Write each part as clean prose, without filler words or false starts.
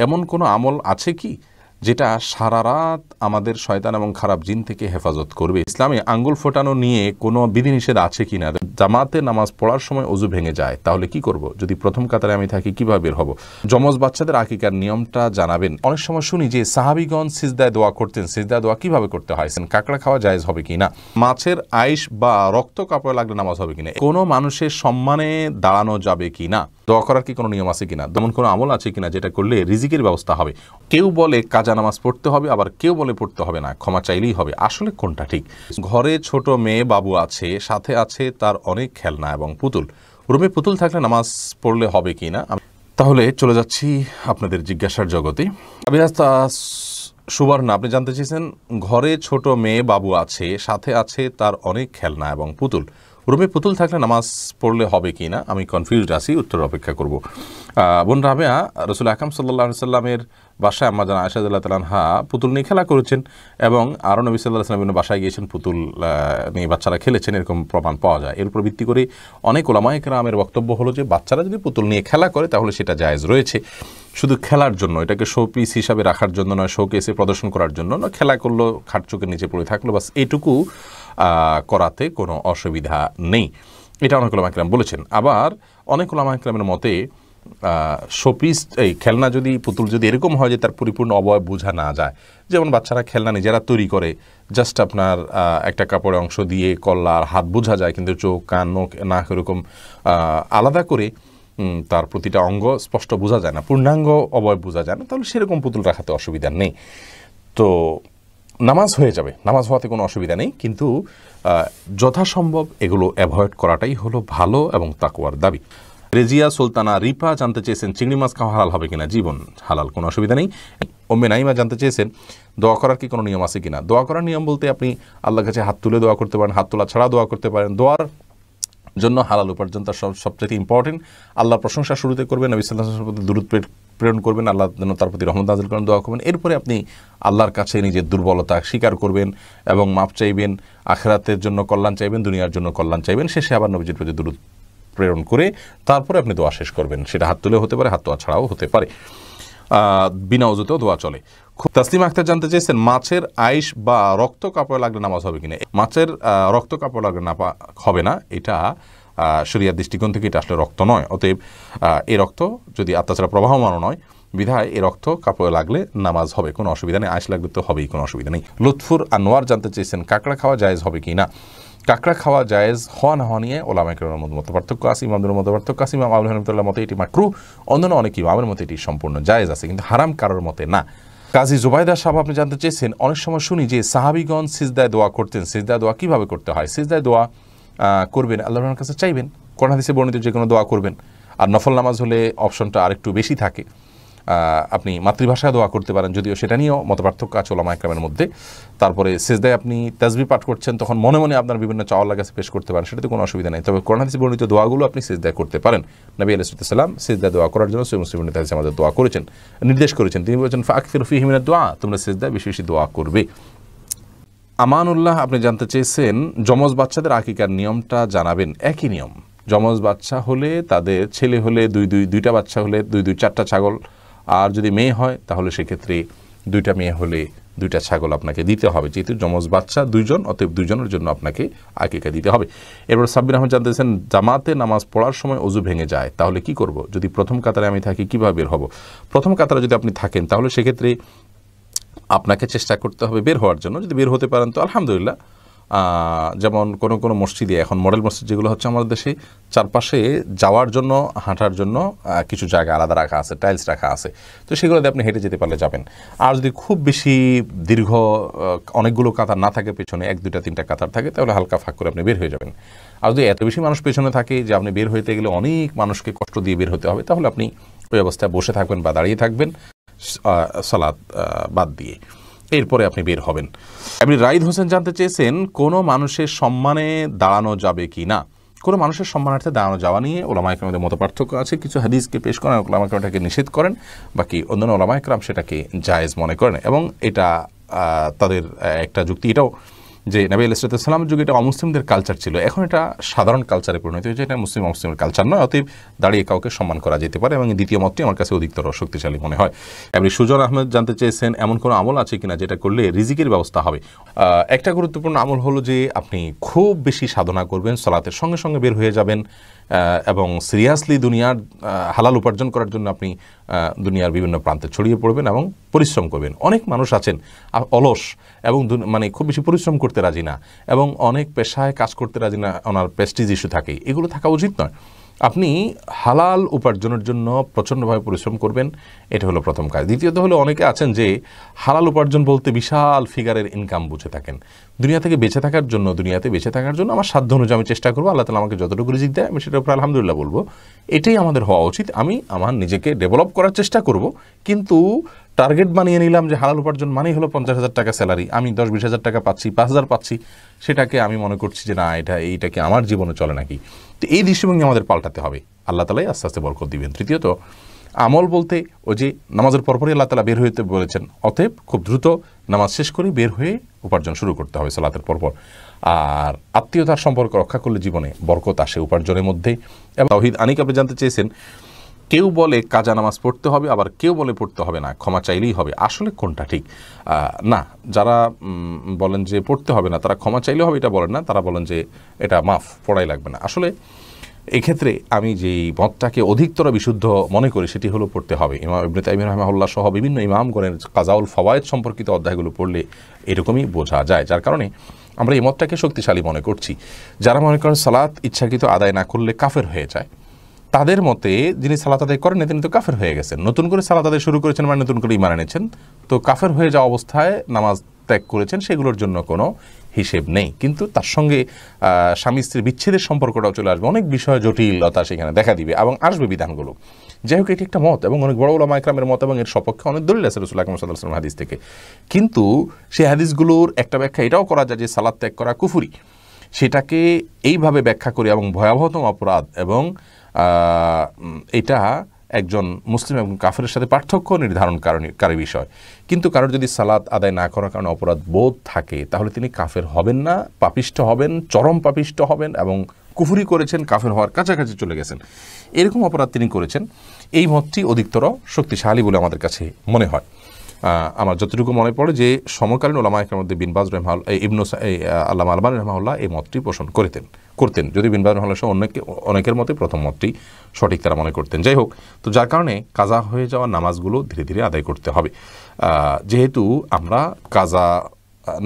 এমন কোনো আমল আছে কি যেটা সারা রাত আমাদের শয়তান এবং খারাপ জিন থেকে হেফাজত করবে? ইসলামে আঙ্গুল ফোটানো নিয়ে কোনো বিধিনিষেধ আছে কিনা? জামাতে নামাজ পড়ার সময় ওযু ভেঙে যায়, তাহলে কি করব? যদি প্রথম কাতারে আমি থাকি কিভাবে বের হব? যমজ বাচ্চাদের আকিকার নিয়মটা জানাবেন। অনেক সময় শুনি যে সাহাবীগণ সিজদায় দোয়া করতেন, সিজদায় দোয়া কিভাবে করতে হয়? কাঁকড়া খাওয়া জায়েজ হবে কিনা? মাছের আইশ বা রক্ত কাপড়ে লাগলে নামাজ হবে কিনা? কোনো মানুষের সম্মানে দাঁড়ানো যাবে কিনা? দোয়া করার কি কোনো নিয়ম আছে কিনা? তেমন কোনো আমল আছে কিনা যেটা করলে রিজিকের ব্যবস্থা হবে? কেউ বলে কাজা নামাজ পড়তে হবে, আবার কেউ বলে পড়তে হবে না, ক্ষমা চাইলেই হবে। আসলে কোনটা ঠিক? ঘরে ছোট মেয়ে বাবু আছে, সাথে আছে তার অনেক খেলনা এবং পুতুল। রুমে পুতুল থাকলে নামাজ পড়লে হবে কিনা? তাহলে চলে যাচ্ছি আপনাদের জিজ্ঞাসার জগতে। সুবর্ণা, আপনি জানতে চেয়েছেন ঘরে ছোট মেয়ে বাবু আছে, সাথে আছে তার অনেক খেলনা এবং পুতুল। রুমে পুতুল থাকলে নামাজ পড়লে হবে কি না? আমি কনফিউজড আছি, উত্তর অপেক্ষা করব। বোন রাবেয়া, রাসূল আকরাম সাল্লাল্লাহু আলাইহি সাল্লামের বাসায় আম্মা জান আয়েশা রাদিয়াল্লাহু তাআলা আনহা পুতুল নিয়ে খেলা করেছেন এবং আরও নবী সাল্লাল্লাহু আলাইহি ওয়াসাল্লামের বাসায় গিয়েছেন, পুতুল নিয়ে বাচ্চারা খেলেছেন, এরকম প্রমাণ পাওয়া যায়। এর উপর ভিত্তি করে অনেক উলামায়ে কেরামের বক্তব্য হলো যে বাচ্চারা যদি পুতুল নিয়ে খেলা করে তাহলে সেটা জায়েজ রয়েছে, শুধু খেলার জন্য, এটাকে শো পিস হিসাবে রাখার জন্য নয়, শো কেসে প্রদর্শন করার জন্য নয়। খেলা করলো, খাট চোখের নিচে পড়ে থাকলো, বাস এইটুকু করাতে কোনো অসুবিধা নেই, এটা অনেক উলামায়ে কেরাম বলেছেন। আবার অনেক উলামায়ে কেরামের মতে শোপিস, এই খেলনা যদি, পুতুল যদি এরকম হয় যে তার পরিপূর্ণ অবয়ব বোঝা না যায়, যেমন বাচ্চারা খেলনা নিজেরা তৈরি করে, জাস্ট আপনার একটা কাপড়ের অংশ দিয়ে কল্লা আর হাত বোঝা যায়, কিন্তু চোখ কান নাক এরকম আলাদা করে তার প্রতিটা অঙ্গ স্পষ্ট বোঝা যায় না, পূর্ণাঙ্গ অবয়ব বোঝা যায় না, তাহলে সেরকম পুতুল রাখাতে অসুবিধা নেই। তো নামাজ হয়ে যাবে, নামাজ হওয়াতে কোনো অসুবিধা নেই, কিন্তু যথাসম্ভব এগুলো অ্যাভয়েড করাটাই হলো ভালো এবং তাকওয়ার দাবি। রেজিয়া সুলতানা রিপা জানতে চেয়েছেন চিংড়ি মাছ খাওয়া হালাল হবে কিনা? জীবন হালাল, কোনো অসুবিধা নেই। ওম্মে নাইমা জানতে চেয়েছেন দোয়া করার কি কোনো নিয়ম আছে কিনা? দোয়া করার নিয়ম বলতে আপনি আল্লাহর কাছে হাত তুলে দোয়া করতে পারেন, হাত তোলা ছাড়া দোয়া করতে পারেন। দোয়ার জন্য হালাল উপার্জন তার সবচেয়ে ইম্পর্টেন্ট। আল্লাহর প্রশংসা শুরুতে করবেন, নবী সাল্লাল্লাহু আলাইহি ওয়াসাল্লামের প্রতি দুরূদ প্রেরণ করবেন, আল্লাহ যেন তার প্রতি রহমত নাযিল করেন, দোয়া করবেন। এরপরে আপনি আল্লাহর কাছে নিজের দুর্বলতা স্বীকার করবেন এবং মাপ চাইবেন, আখিরাতের জন্য কল্যাণ চাইবেন, দুনিয়ার জন্য কল্যাণ চাইবেন। শেষে আবার নবীজির প্রতি দুরূদ প্রেরণ করে তারপরে আপনি দোয়া শেষ করবেন। সেটা হাত তুলে হতে পারে, হাত তোলা ছাড়াও হতে পারে, বিনা ওযুতেও দোয়া চলে। তাসলিমা আক্তার জানতে চেয়েছেন মাছের আইশ বা রক্ত কাপড়ে লাগলে নামাজ হবে কিনা? মাছের রক্ত কাপড় লাগলে হবে না, এটা শরিয়ার দৃষ্টিকোণ থেকে এটা আসলে রক্ত নয়। অতএব এই রক্ত যদি আত্মা প্রবাহমান নয়, বিধায় এই রক্ত কাপড়ে লাগলে নামাজ হবে, কোনো অসুবিধা নেই। আইশ লাগলে তো হবেই, কোনো অসুবিধা নেই। লুৎফুর আনোয়ার জানতে চেয়েছেন কাঁকড়া খাওয়া জায়েজ হবে কি না? কাঁকড়া খাওয়া জায়েজ হওয়া না হওয়া নিয়ে ওলামায়ে কেরামের মধ্যে পার্থক্য আছে, ইমামদের মধ্যে পার্থক্য আছে। ইমাম আবু হানিফার মতে এটি মাকরুহ, অন্যান্য অনেক ইমামের মতে এটি সম্পূর্ণ জায়েজ আছে, কিন্তু হারাম কারোর মতে না। কাজী জুবাইদা সাহেব, আপনি জানতে চেয়েছেন অনেক সময় শুনি যে সাহাবীগণ সিজদায় দোয়া করতেন, সিজদায় দোয়া কিভাবে করতে হয়? সিজদায় দোয়া করবেন, আল্লাহর কাছে চাইবেন, কোরআন হাদিসে বর্ণিত যে কোনো দোয়া করবেন। আর নফল নামাজ হলে অপশনটা আরেকটু বেশি থাকে, আপনি মাতৃভাষায় দোয়া করতে পারেন, যদিও সেটা নিয়েও মতপার্থক্য আছে ওলামায়ে কেরামের মধ্যে। তারপরে সিজদায় আপনি তাসবিহ পাঠ করছেন, তখন মনে মনে আপনার বিভিন্ন চাওয়া আল্লাহর কাছে পেশ করতে পারেন, সেটাতে কোনো অসুবিধা নেই। তবে কোরআন হাদিসে বর্ণিত দোয়াগুলো আপনি সিজদায় করতে পারেন। নবী আলাইহিস সালাম সিজদায় দোয়া করার জন্য সহিহ মুসলিমের হাদিসে আমাদের দোয়া করেছেন, নির্দেশ করেছেন। তিনি বলেছেন ফাকসিরু ফীহি মিনাদ দুআ, তোমরা সিজদায় বেশি বেশি দোয়া করবে। আমানুল্লাহ, আপনি জানতে চেয়েছেন যমজ বাচ্চাদের আকিকার নিয়মটা জানাবেন। একই নিয়ম, যমজ বাচ্চা হলে তাদের, ছেলে হলে দুইটা বাচ্চা হলে দুই চারটা ছাগল, আর যদি মেয়ে হয় তাহলে সেক্ষেত্রে দুইটা মেয়ে হলে দুইটা ছাগল আপনাকে দিতে হবে, যেহেতু যমজ বাচ্চা দুইজন, অতএব দুইজনের জন্য আপনাকে আকিকা দিতে হবে। এরপর সাব্বির আহমেদ জানতেছেন জামাতে নামাজ পড়ার সময় ওযু ভেঙে যায়, তাহলে কি করব? যদি প্রথম কাতারে আমি থাকি কিভাবে বের হব? প্রথম কাতারে যদি আপনি থাকেন তাহলে সেক্ষেত্রে আপনাকে চেষ্টা করতে হবে বের হওয়ার জন্য। যদি বের হতে পারেন তো আলহামদুলিল্লাহ। যেমন কোনো মসজিদে, এখন মডেল মসজিদ যেগুলো হচ্ছে আমাদের দেশে, চারপাশে যাওয়ার জন্য, হাঁটার জন্য কিছু জায়গা আলাদা রাখা আছে, টাইলস রাখা আছে, তো সেগুলোতে আপনি হেঁটে যেতে পারলে যাবেন। আর যদি খুব বেশি দীর্ঘ অনেকগুলো কাতার না থাকে, পেছনে 1 2 3টা কাতার থাকে, তাহলে হালকা ফাঁক করে আপনি বের হয়ে যাবেন। আর যদি এত বেশি মানুষ পেছনে থাকে যে আপনি বের হইতে গেলে অনেক মানুষকে কষ্ট দিয়ে বের হতে হবে, তাহলে আপনি ওই অবস্থায় বসে থাকবেন বা দাঁড়িয়ে থাকবেন সালাত বাদ দিয়ে, এরপরে আপনি বের হবেন। আপনি রাইদ হোসেন জানতে চেয়েছেন কোনো মানুষের সম্মানে দাঁড়ানো যাবে কি না? কোনো মানুষের সম্মানার্থে দাঁড়ানো যাওয়া নিয়ে ওলামায়ে কেরামের মত পার্থক্য আছে। কিছু হাদিসকে পেশ করেন, ওলামায়ে কেরাম এটাকে নিষেধ করেন, বাকি অন্যান্য ওলামায়ে কেরাম সেটাকে জায়েজ মনে করেন, এবং এটা তাদের একটা যুক্তি। এটাও যে নবী আলাইহিস সালামের যুগে এটা অমুসলিমদের কালচার ছিল, এখন এটা সাধারণ কালচারে পরিণত হয়েছে, এটা মুসলিম অমুসলিমের কালচার নয়, অতএব দাঁড়িয়ে কাউকে সম্মান করা যেতে পারে, এবং দ্বিতীয় মতটি আমার কাছে অধিকতর শক্তিশালী মনে হয়। এমনি সুজন আহমেদ জানতে চেয়েছেন এমন কোনো আমল আছে কিনা যেটা করলে রিজিকের ব্যবস্থা হবে। একটা গুরুত্বপূর্ণ আমল হলো যে আপনি খুব বেশি সাধনা করবেন, সালাতের সঙ্গে সঙ্গে বের হয়ে যাবেন এবং সিরিয়াসলি দুনিয়ার হালাল উপার্জন করার জন্য আপনি দুনিয়ার বিভিন্ন প্রান্তে ছড়িয়ে পড়বেন এবং পরিশ্রম করবেন। অনেক মানুষ আছেন অলস এবং মানে খুব বেশি পরিশ্রম করতে রাজি না, এবং অনেক পেশায় কাজ করতে রাজি না, ওনার প্রেস্টিজ ইস্যু থাকে, এগুলো থাকা উচিত নয়। আপনি হালাল উপার্জনের জন্য প্রচণ্ডভাবে পরিশ্রম করবেন, এটা হলো প্রথম কাজ। দ্বিতীয়ত হলো অনেকে আছেন যে হালাল উপার্জন বলতে বিশাল ফিগারের ইনকাম বুঝে থাকেন। দুনিয়া থেকে বেঁচে থাকার জন্য, দুনিয়াতে বেঁচে থাকার জন্য আমার সাধ্য অনুযায়ী আমি চেষ্টা করবো, আল্লাহ তাআলা আমাকে যতটুকু রিজিক দেয় আমি সেটার উপর আলহামদুলিল্লাহ বলবো, এটাই আমাদের হওয়া উচিত। আমি আমার নিজেকে ডেভেলপ করার চেষ্টা করব, কিন্তু টার্গেট বানিয়ে নিলাম যে হালাল উপার্জন মানেই হলো 50,000 টাকা স্যালারি, আমি 10-20,000 টাকা পাচ্ছি, 5,000 পাচ্ছি, সেটাকে আমি মনে করছি যে না এইটাকে আমার জীবনে চলে নাকি। তো এই দৃষ্টিভঙ্গি আমাদের পাল্টাতে হবে, আল্লাহ তাআলাই আস্তে আস্তে বরকত দিবেন। তৃতীয়ত আমল বলতে ওই যে নামাজের পরপরই আল্লাহ তাআলা বের হইতে বলেছেন, অতএব খুব দ্রুত নামাজ শেষ করে বের হয়ে উপার্জন শুরু করতে হবে সালাতের পরপর। আর আত্মীয়তার সম্পর্ক রক্ষা করলে জীবনে বরকত আসে উপার্জনের মধ্যে। এবং তাওহীদ আনিক আপনি জানতে চেয়েছেন, কেউ বলে কাজা নামাজ পড়তে হবে, আবার কেউ বলে পড়তে হবে না, ক্ষমা চাইলেই হবে, আসলে কোনটা ঠিক? না, যারা বলেন যে পড়তে হবে না তারা ক্ষমা চাইলেও হবে এটা বলেন না, তারা বলেন যে এটা মাফ, পড়াই লাগবে না। আসলে এক্ষেত্রে আমি যেই মতটাকে অধিকতর বিশুদ্ধ মনে করি সেটি হলো পড়তে হবে। ইমাম ইবনে তাইমিয়া রাহিমাহুল্লাহ সহ বিভিন্ন ইমামগণের কাজাউল ফাওয়ায়েদ সম্পর্কিত অধ্যায়গুলো পড়লে এরকমই বোঝা যায়, যার কারণে আমরা এই মতটাকে শক্তিশালী মনে করছি। যারা মনে করেন সালাত ইচ্ছাকৃত আদায় না করলে কাফের হয়ে যায়, তাদের মতে যিনি সালাত আদায় করেন তিনি তো কাফের হয়ে গেছেন, নতুন করে সালাত আদায় শুরু করেছেন মানে নতুন করে ঈমান এনেছেন, তো কাফের হয়ে যাওয়া অবস্থায় নামাজ ত্যাগ করেছেন, সেগুলোর জন্য কোনো হিসেব নেই। কিন্তু তার সঙ্গে স্বামী স্ত্রীর বিচ্ছেদের সম্পর্কটাও চলে আসবে, অনেক বিষয় জটিলতা সেখানে দেখা দিবে এবং আসবে বিধানগুলো। যাই হোক, এটি একটা মত এবং অনেক বড় উলামা ইকরামের মত, এবং এর সপক্ষে অনেক দলিল আছে রাসূলুল্লাহ সাল্লাল্লাহু আলাইহি ওয়াসাল্লাম হাদিস থেকে। কিন্তু সেই হাদিসগুলোর একটা ব্যাখ্যা এটাও করা যায় যে সালাত ত্যাগ করা কুফরি, সেটাকে এইভাবে ব্যাখ্যা করি এবং ভয়াবহতম অপরাধ, এবং এটা একজন মুসলিম এবং কাফেরের সাথে পার্থক্য নির্ধারণকারী বিষয়। কিন্তু কারোর যদি সালাত আদায় না করার কারণে অপরাধ বোধ থাকে, তাহলে তিনি কাফের হবেন না, পাপিষ্ঠ হবেন, চরম পাপিষ্ঠ হবেন এবং কুফরি করেছেন, কাফের হওয়ার কাছাকাছি চলে গেছেন, এরকম অপরাধ তিনি করেছেন। এই মতটি অধিকতর শক্তিশালী বলে আমাদের কাছে মনে হয়। আমার যতটুকু মনে পড়ে যে সমকালীন ওলামা ইকরামের মধ্যে বিন বাজ রাহিমাহুল্লাহ, আল্লামা আলবানী রাহিমাহুল্লাহ এই মতটি পোষণ করতেন, যদি বিন বাজ রাহিমাহুল্লাহ অনেকের মতে প্রথম মতটি সঠিক তারা মনে করতেন। যাই হোক, তো যার কারণে কাজা হয়ে যাওয়া নামাজগুলো ধীরে ধীরে আদায় করতে হবে। যেহেতু আমরা কাজা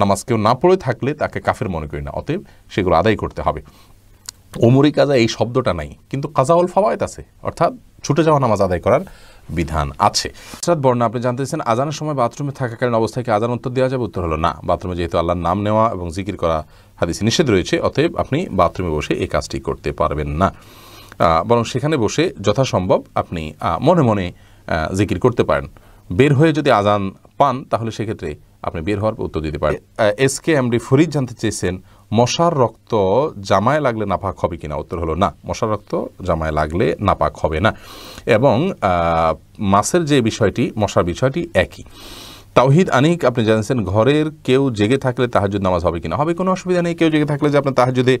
নামাজ কেউ না পড়ে থাকলে তাকে কাফের মনে করি না, অতএব সেগুলো আদায় করতে হবে। ওমরি কাজা এই শব্দটা নাই, কিন্তু কাজাউল ফাওয়ায়েদ আছে, অর্থাৎ ছুটে যাওয়া নামাজ আদায় করার বিধান আছে। বর্ণনা আপনি জানতেছেন আজানের সময় বাথরুমে থাকাকালীন অবস্থায় কি আজান উত্তর দেওয়া যাবে? উত্তর হলো না। বাথরুমে যেহেতু আল্লাহর নাম নেওয়া এবং জিকির করা হাদিসে নিষেধ রয়েছে, অতএব আপনি বাথরুমে বসে এই কাজটি করতে পারবেন না, বরং সেখানে বসে যথাসম্ভব আপনি মনে মনে জিকির করতে পারেন। বের হয়ে যদি আজান পান তাহলে সেক্ষেত্রে আপনি বের হওয়ার উত্তর দিতে পারেন। SKMD ফরিদ জানতে চেয়েছেন মশার রক্ত জামায় লাগলে নাপাক হবে কিনা? উত্তর হলো না, মশার রক্ত জামায় লাগলে নাপাক হবে না, এবং মাছের যে বিষয়টি, মশার বিষয়টি একই। তাওহীদ আনিক আপনি জানছেন ঘরের কেউ জেগে থাকলে তাহাজ্জুদ নামাজ হবে কিনা? হবে, কোনো অসুবিধা নেই। কেউ জেগে থাকলে যে আপনার তাহাজ্জুদে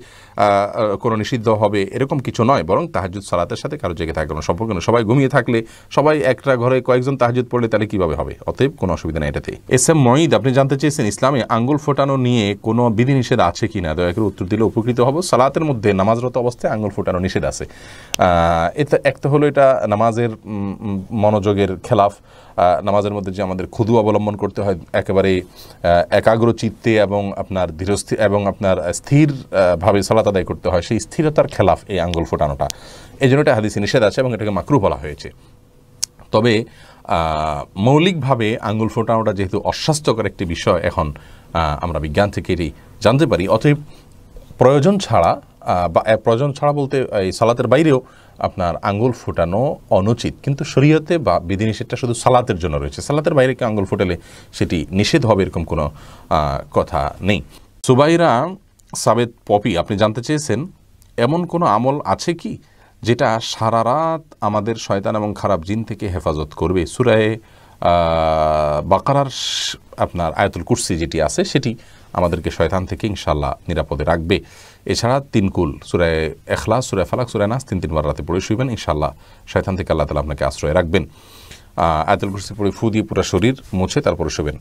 কোনো নিষিদ্ধ হবে এরকম কিছু নয়, বরং তাহাজ্জুদ সালাতের সাথে কারো জেগে থাকলে কোনো সম্পর্ক নেই। সবাই ঘুমিয়ে থাকলে, সবাই একটা ঘরে কয়েকজন তাহাজ্জুদ পড়লে তাহলে কীভাবে হবে? অতএব কোনো অসুবিধা নেই এটাতে। SM মঈদ আপনি জানতে চেয়েছেন ইসলামে আঙ্গুল ফোটানো নিয়ে কোনো বিধিনিষেধ আছে কিনা? দয়া করে উত্তর দিলে উপকৃত হব। সালাতের মধ্যে নামাজরত অবস্থায় আঙ্গুল ফোটানো নিষেধ আছে। একটা হলো এটা নামাজের মনোযোগের খেলাফ। নামাজের মধ্যে যে আমাদের খুদু অবলম্বন করতে হয় একেবারে একাগ্র চিত্তে এবং আপনার ধীরস্থির এবং আপনার স্থিরভাবে সালাত আদায় করতে হয়, সেই স্থিরতার খেলাফ এই আঙ্গুল ফোটানোটা, এই জন্য এটা হাদিসে নিষেধ আছে এবং এটাকে মাকরুহ বলা হয়েছে। তবে মৌলিকভাবে আঙ্গুল ফোটানোটা যেহেতু অস্বাস্থ্যকর একটি বিষয়, এখন আমরা বিজ্ঞান থেকে এটি জানতে পারি, অতএব প্রয়োজন ছাড়া বলতে এই সালাতের বাইরেও আপনার আঙ্গুল ফোটানো অনুচিত, কিন্তু শরীয়তে বা বিধিনিষেধটা শুধু সালাতের জন্য রয়েছে। সালাতের বাইরে কেউ আঙ্গুল ফোটালে সেটি নিষেধ হবে এরকম কোনো কথা নেই। সুবাইরা সাবেদ পপি আপনি জানতে চেয়েছেন এমন কোনো আমল আছে কি যেটা সারা রাত আমাদের শয়তান এবং খারাপ জিন থেকে হেফাজত করবে? সূরা বাকারার আপনার আয়াতুল কুরসি যেটি আছে সেটি আমাদেরকে শয়তান থেকে ইনশাআল্লাহ নিরাপদে রাখবে। এছাড়া 3 কুল সূরা ইখলাস, সূরা ফালাক, সূরা নাস 3 বার রাতে পড়ে শুইবেন, ইনশাআল্লাহ শয়তান থেকে আল্লাহ তাআলা আপনাকে আশ্রয় রাখবেন। আয়াতুল কুরসি পড়ে ফু দিয়ে পুরো শরীর মুছে তারপরে শুবেন।